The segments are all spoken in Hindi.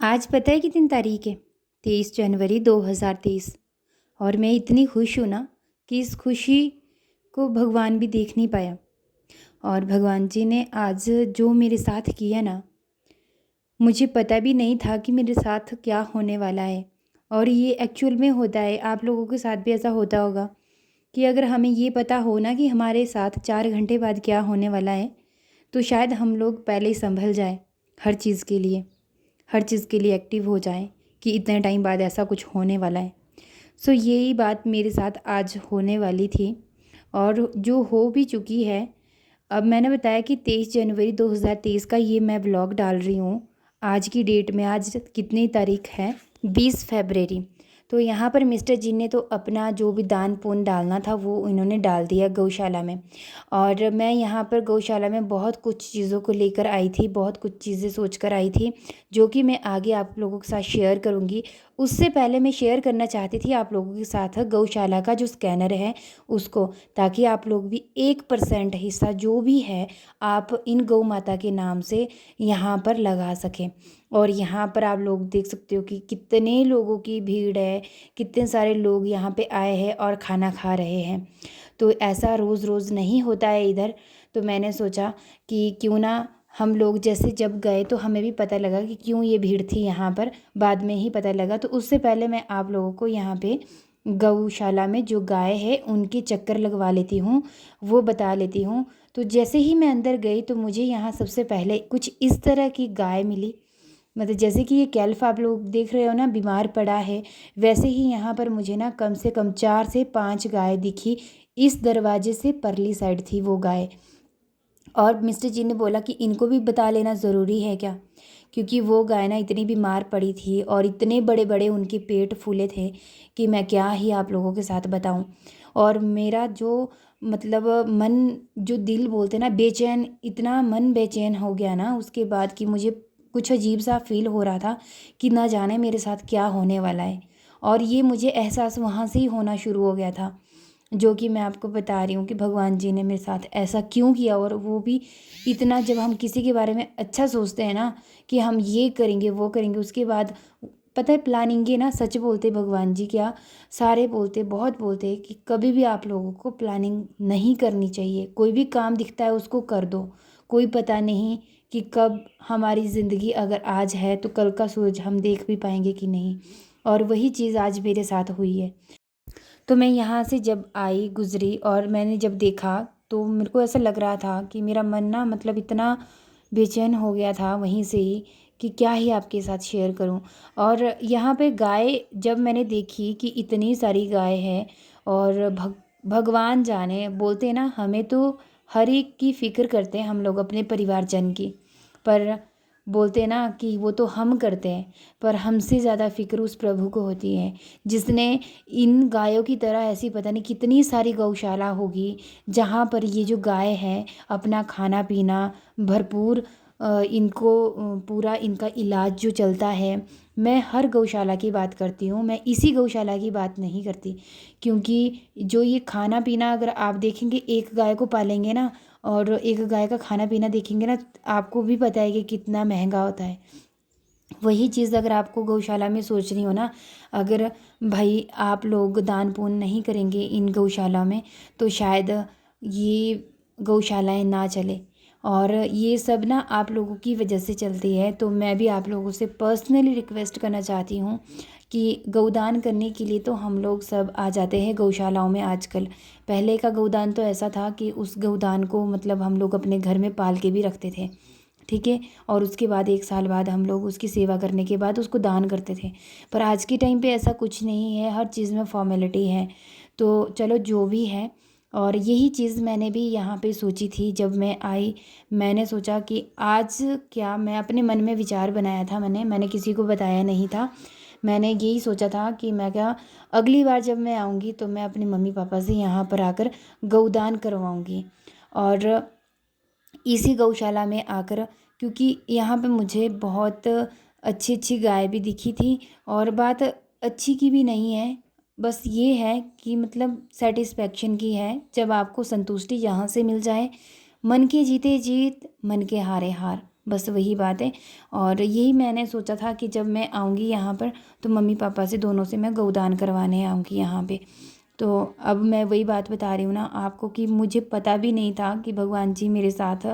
आज पता है कितनी तारीख है? 23 जनवरी 2023। और मैं इतनी खुश हूँ ना कि इस खुशी को भगवान भी देख नहीं पाया। और भगवान जी ने आज जो मेरे साथ किया ना, मुझे पता भी नहीं था कि मेरे साथ क्या होने वाला है। और ये एक्चुअल में होता है, आप लोगों के साथ भी ऐसा होता होगा कि अगर हमें ये पता हो ना कि हमारे साथ 4 घंटे बाद क्या होने वाला है, तो शायद हम लोग पहले ही संभल जाए हर चीज़ के लिए एक्टिव हो जाएं कि इतने टाइम बाद ऐसा कुछ होने वाला है। सो यही बात मेरे साथ आज होने वाली थी और जो हो भी चुकी है। अब मैंने बताया कि 23 जनवरी 2023 का ये मैं ब्लॉग डाल रही हूँ आज की डेट में। आज कितनी तारीख है? 20 फरवरी। तो यहाँ पर मिस्टर जी ने तो अपना जो भी दान पुण्य डालना था वो इन्होंने डाल दिया गौशाला में। और मैं यहाँ पर गौशाला में बहुत कुछ चीज़ों को लेकर आई थी, बहुत कुछ चीज़ें सोच कर आई थी जो कि मैं आगे आप लोगों के साथ शेयर करूँगी। उससे पहले मैं शेयर करना चाहती थी आप लोगों के साथ गौशाला का जो स्कैनर है उसको, ताकि आप लोग भी 1% हिस्सा जो भी है आप इन गौ माता के नाम से यहाँ पर लगा सकें। और यहाँ पर आप लोग देख सकते हो कि कितने लोगों की भीड़ है, कितने सारे लोग यहाँ पे आए हैं और खाना खा रहे हैं। तो ऐसा रोज़ रोज़ नहीं होता है इधर। तो मैंने सोचा कि क्यों ना हम लोग जैसे जब गए तो हमें भी पता लगा कि क्यों ये भीड़ थी यहाँ पर, बाद में ही पता लगा। तो उससे पहले मैं आप लोगों को यहाँ पे गौशाला में जो गाय है उनके चक्कर लगवा लेती हूँ, वो बता लेती हूँ। तो जैसे ही मैं अंदर गई तो मुझे यहाँ सबसे पहले कुछ इस तरह की गाय मिली। मतलब जैसे कि ये कैल्फ आप लोग देख रहे हो ना, बीमार पड़ा है, वैसे ही यहाँ पर मुझे ना कम से कम 4 से 5 गाय दिखी। इस दरवाजे से परली साइड थी वो गाय। और मिस्टर जी ने बोला कि इनको भी बता लेना ज़रूरी है क्या, क्योंकि वो गाय ना इतनी बीमार पड़ी थी और इतने बड़े बड़े उनके पेट फूले थे कि मैं क्या ही आप लोगों के साथ बताऊं। और मेरा जो मतलब मन, जो दिल बोलते ना बेचैन, इतना मन बेचैन हो गया ना उसके बाद कि मुझे कुछ अजीब सा फील हो रहा था कि ना जाने मेरे साथ क्या होने वाला है। और ये मुझे एहसास वहाँ से ही होना शुरू हो गया था, जो कि मैं आपको बता रही हूँ कि भगवान जी ने मेरे साथ ऐसा क्यों किया। और वो भी इतना, जब हम किसी के बारे में अच्छा सोचते हैं ना कि हम ये करेंगे वो करेंगे, उसके बाद पता है प्लानिंग ना, सच बोलते भगवान जी, क्या सारे बोलते, बहुत बोलते कि कभी भी आप लोगों को प्लानिंग नहीं करनी चाहिए। कोई भी काम दिखता है उसको कर दो, कोई पता नहीं कि कब हमारी ज़िंदगी अगर आज है तो कल का सूरज हम देख भी पाएंगे कि नहीं। और वही चीज़ आज मेरे साथ हुई है। तो मैं यहाँ से जब आई गुज़री और मैंने जब देखा तो मेरे को ऐसा लग रहा था कि मेरा मन ना मतलब इतना बेचैन हो गया था वहीं से ही कि क्या ही आपके साथ शेयर करूं। और यहाँ पे गाय जब मैंने देखी कि इतनी सारी गाय है, और भगवान जाने, बोलते हैं ना हमें तो हर एक की फ़िक्र करते हैं हम लोग अपने परिवारजन की, पर बोलते हैं ना कि वो तो हम करते हैं, पर हमसे ज़्यादा फ़िक्र उस प्रभु को होती है जिसने इन गायों की तरह ऐसी पता नहीं कितनी सारी गौशाला होगी जहाँ पर ये जो गाय है अपना खाना पीना भरपूर, इनको पूरा इनका इलाज जो चलता है। मैं हर गौशाला की बात करती हूँ, मैं इसी गौशाला की बात नहीं करती, क्योंकि जो ये खाना पीना अगर आप देखेंगे, एक गाय को पालेंगे ना और एक गाय का खाना पीना देखेंगे ना, आपको भी पता है कि कितना महंगा होता है। वही चीज़ अगर आपको गौशाला में सोचनी हो ना, अगर भाई आप लोग दान पुण्य नहीं करेंगे इन गौशाला में तो शायद ये गौशालाएं ना चले। और ये सब ना आप लोगों की वजह से चलती है। तो मैं भी आप लोगों से पर्सनली रिक्वेस्ट करना चाहती हूँ कि गौदान करने के लिए तो हम लोग सब आ जाते हैं गौशालाओं में आजकल। पहले का गौदान तो ऐसा था कि उस गौदान को मतलब हम लोग अपने घर में पाल के भी रखते थे, ठीक है, और उसके बाद 1 साल बाद हम लोग उसकी सेवा करने के बाद उसको दान करते थे। पर आज के टाइम पे ऐसा कुछ नहीं है, हर चीज़ में फॉर्मेलिटी है। तो चलो जो भी है। और यही चीज़ मैंने भी यहाँ पे सोची थी जब मैं आई। मैंने सोचा कि आज क्या, मैं अपने मन में विचार बनाया था, मैंने किसी को बताया नहीं था। मैंने यही सोचा था कि मैं क्या, अगली बार जब मैं आऊँगी तो मैं अपने मम्मी पापा से यहाँ पर आकर गौदान करवाऊँगी। और इसी गौशाला में आकर, क्योंकि यहाँ पे मुझे बहुत अच्छी अच्छी गाय भी दिखी थी। और बात अच्छी की भी नहीं है, बस ये है कि मतलब सेटिस्फेक्शन की है, जब आपको संतुष्टि यहाँ से मिल जाए। मन के जीते जीत, मन के हारे हार। बस वही बात है। और यही मैंने सोचा था कि जब मैं आऊँगी यहाँ पर तो मम्मी पापा से दोनों से मैं गौदान करवाने आऊँगी यहाँ पे। तो अब मैं वही बात बता रही हूँ ना आपको कि मुझे पता भी नहीं था कि भगवान जी मेरे साथ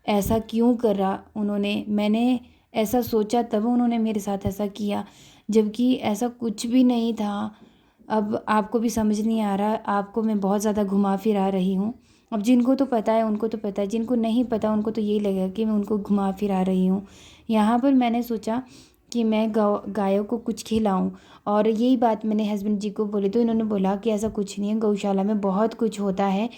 ऐसा क्यों कर रहा उन्होंने। मैंने ऐसा सोचा तब उन्होंने मेरे साथ ऐसा किया, जबकि ऐसा कुछ भी नहीं था। अब आपको भी समझ नहीं आ रहा, आपको मैं बहुत ज़्यादा घुमा फिरा रही हूँ। अब जिनको तो पता है उनको तो पता है, जिनको नहीं पता उनको तो यही लगेगा कि मैं उनको घुमा फिरा रही हूँ। यहाँ पर मैंने सोचा कि मैं गायों को कुछ खिलाऊं, और यही बात मैंने हस्बैंड जी को बोली तो इन्होंने बोला कि ऐसा कुछ नहीं है, गौशाला में बहुत कुछ होता है।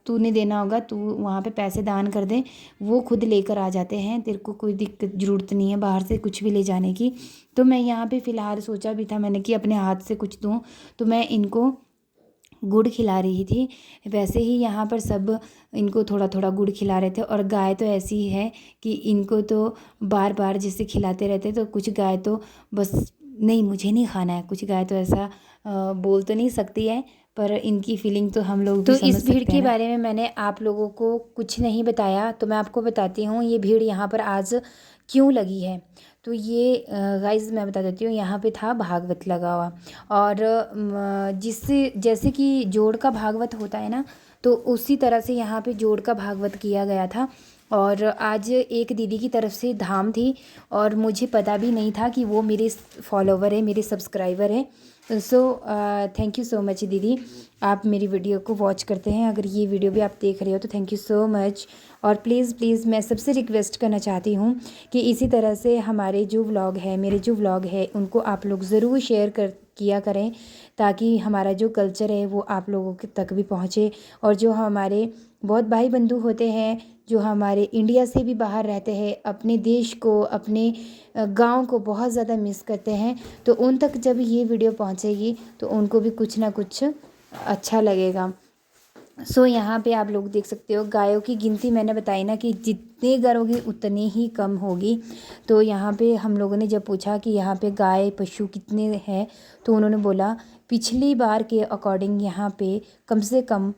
तूने देना होगा, तू वहाँ पे पैसे दान कर दे, वो खुद लेकर आ जाते हैं, तेरे को कोई दिक्कत ज़रूरत नहीं है बाहर से कुछ भी ले जाने की। तो मैं यहाँ पे फ़िलहाल सोचा भी था मैंने कि अपने हाथ से कुछ दूँ, तो मैं इनको गुड़ खिला रही थी। वैसे ही यहाँ पर सब इनको थोड़ा थोड़ा गुड़ खिला रहे थे। और गाय तो ऐसी ही है कि इनको तो बार बार जैसे खिलाते रहते, तो कुछ गाय तो बस नहीं मुझे नहीं खाना है, कुछ गाय तो ऐसा बोल तो नहीं सकती है, पर इनकी फीलिंग तो हम लोग भी समझ सकते हैं। तो इस भीड़ के बारे में मैंने आप लोगों को कुछ नहीं बताया, तो मैं आपको बताती हूँ ये भीड़ यहाँ पर आज क्यों लगी है। तो ये गाइस मैं बता देती हूँ, यहाँ पे था भागवत लगा हुआ। और जिससे जैसे कि जोड़ का भागवत होता है ना, तो उसी तरह से यहाँ पे जोड़ का भागवत किया गया था। और आज एक दीदी की तरफ से धाम थी, और मुझे पता भी नहीं था कि वो मेरे फॉलोवर है, मेरे सब्सक्राइबर है। So thank you so much दीदी, आप मेरी वीडियो को वॉच करते हैं। अगर ये वीडियो भी आप देख रहे हो तो थैंक यू सो मच। और प्लीज़ प्लीज़ मैं सबसे रिक्वेस्ट करना चाहती हूँ कि इसी तरह से हमारे जो व्लॉग है, मेरे जो व्लॉग है, उनको आप लोग ज़रूर शेयर किया करें, ताकि हमारा जो कल्चर है वो आप लोगों के तक भी पहुँचे। और जो हमारे बहुत भाई बंधु होते हैं, जो हमारे इंडिया से भी बाहर रहते हैं, अपने देश को, अपने गांव को बहुत ज़्यादा मिस करते हैं, तो उन तक जब ये वीडियो पहुंचेगी तो उनको भी कुछ ना कुछ अच्छा लगेगा। सो यहाँ पे आप लोग देख सकते हो गायों की गिनती मैंने बताई ना कि जितने करोगे उतनी ही कम होगी। तो यहाँ पे हम लोगों ने जब पूछा कि यहाँ पे गाय पशु कितने हैं, तो उन्होंने बोला पिछली बार के अकॉर्डिंग यहाँ पे कम से कम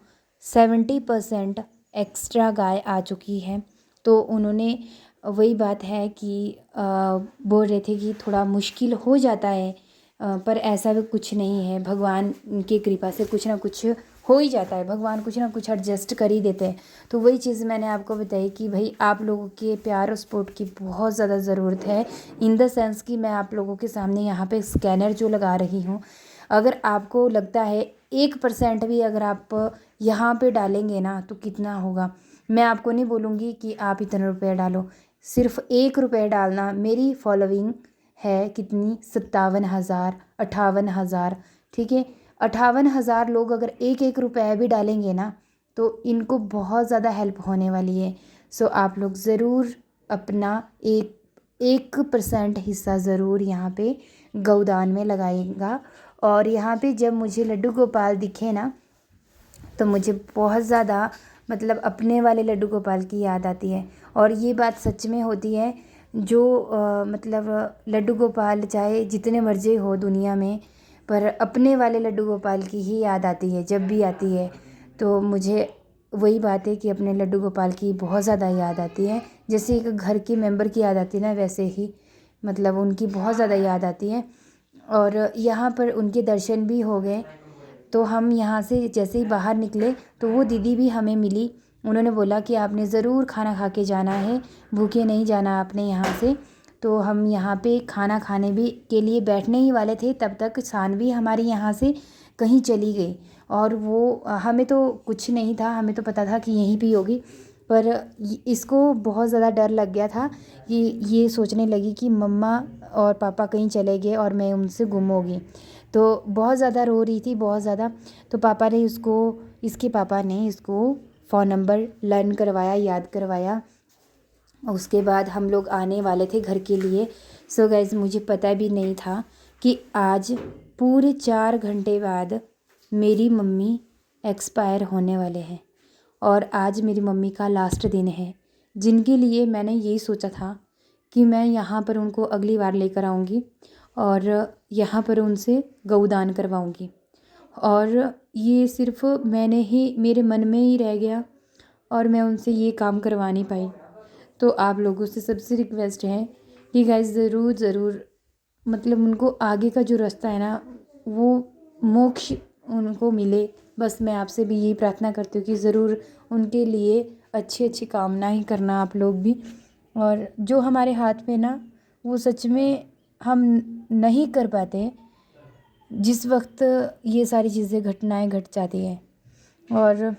70% एक्स्ट्रा गाय आ चुकी है। तो उन्होंने वही बात है कि बोल रहे थे कि थोड़ा मुश्किल हो जाता है, पर ऐसा भी कुछ नहीं है, भगवान की कृपा से कुछ ना कुछ हो ही जाता है, भगवान कुछ ना कुछ एडजस्ट कर ही देते हैं। तो वही चीज़ मैंने आपको बताई कि भाई आप लोगों के प्यार और सपोर्ट की बहुत ज़्यादा ज़रूरत है, इन द सेंस कि मैं आप लोगों के सामने यहाँ पे स्कैनर जो लगा रही हूँ, अगर आपको लगता है 1% भी अगर आप यहाँ पे डालेंगे ना तो कितना होगा। मैं आपको नहीं बोलूँगी कि आप इतने रुपये डालो, सिर्फ 1 रुपये डालना। मेरी फॉलोइंग है कितनी, 57,000 58,000, ठीक है। 58,000 लोग अगर 1 रुपये भी डालेंगे ना तो इनको बहुत ज़्यादा हेल्प होने वाली है। सो आप लोग ज़रूर अपना 1% हिस्सा ज़रूर यहाँ पे गौदान में लगाएगा। और यहाँ पे जब मुझे लड्डू गोपाल दिखे ना तो मुझे बहुत ज़्यादा मतलब अपने वाले लड्डू गोपाल की याद आती है। और ये बात सच में होती है, जो मतलब लड्डू गोपाल चाहे जितने मर्जी हो दुनिया में, पर अपने वाले लड्डू गोपाल की ही याद आती है जब भी आती है। तो मुझे वही बात है कि अपने लड्डू गोपाल की बहुत ज़्यादा याद आती है, जैसे एक घर के मेंबर की याद आती है ना, वैसे ही मतलब उनकी बहुत ज़्यादा याद आती है। और यहाँ पर उनके दर्शन भी हो गए। तो हम यहाँ से जैसे ही बाहर निकले तो वो दीदी भी हमें मिली। उन्होंने बोला कि आपने ज़रूर खाना खा के जाना है, भूखे नहीं जाना आपने यहाँ से। तो हम यहाँ पे खाना खाने भी के लिए बैठने ही वाले थे, तब तक सानवी हमारी यहाँ से कहीं चली गई। और वो हमें तो कुछ नहीं था, हमें तो पता था कि यहीं पे होगी, पर इसको बहुत ज़्यादा डर लग गया था कि ये सोचने लगी कि मम्मा और पापा कहीं चले गए और मैं उनसे गुम होगी। तो बहुत ज़्यादा रो रही थी, बहुत ज़्यादा। तो पापा ने इसके पापा ने इसको फ़ोन नंबर लर्न करवाया, याद करवाया। उसके बाद हम लोग आने वाले थे घर के लिए। सो गाइस मुझे पता भी नहीं था कि आज पूरे 4 घंटे बाद मेरी मम्मी एक्सपायर होने वाले हैं। और आज मेरी मम्मी का लास्ट दिन है, जिनके लिए मैंने यही सोचा था कि मैं यहाँ पर उनको अगली बार लेकर आऊँगी और यहाँ पर उनसे गौदान करवाऊँगी। और ये सिर्फ़ मैंने ही मेरे मन में ही रह गया और मैं उनसे ये काम करवा नहीं पाई। तो आप लोगों से सबसे रिक्वेस्ट है कि गाइस ज़रूर मतलब उनको आगे का जो रास्ता है ना वो मोक्ष उनको मिले। बस मैं आपसे भी यही प्रार्थना करती हूँ कि ज़रूर उनके लिए अच्छी अच्छी कामना ही करना आप लोग भी। और जो हमारे हाथ में ना वो सच में हम नहीं कर पाते जिस वक्त ये सारी चीज़ें घटनाएं घट जाती है। और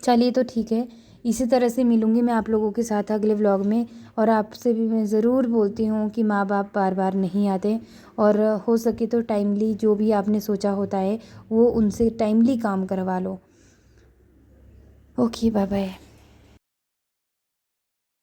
चलिए तो ठीक है, इसी तरह से मिलूँगी मैं आप लोगों के साथ अगले व्लॉग में। और आपसे भी मैं ज़रूर बोलती हूँ कि माँ बाप बार बार नहीं आते, और हो सके तो टाइमली जो भी आपने सोचा होता है वो उनसे टाइमली काम करवा लो। Okay, bye bye.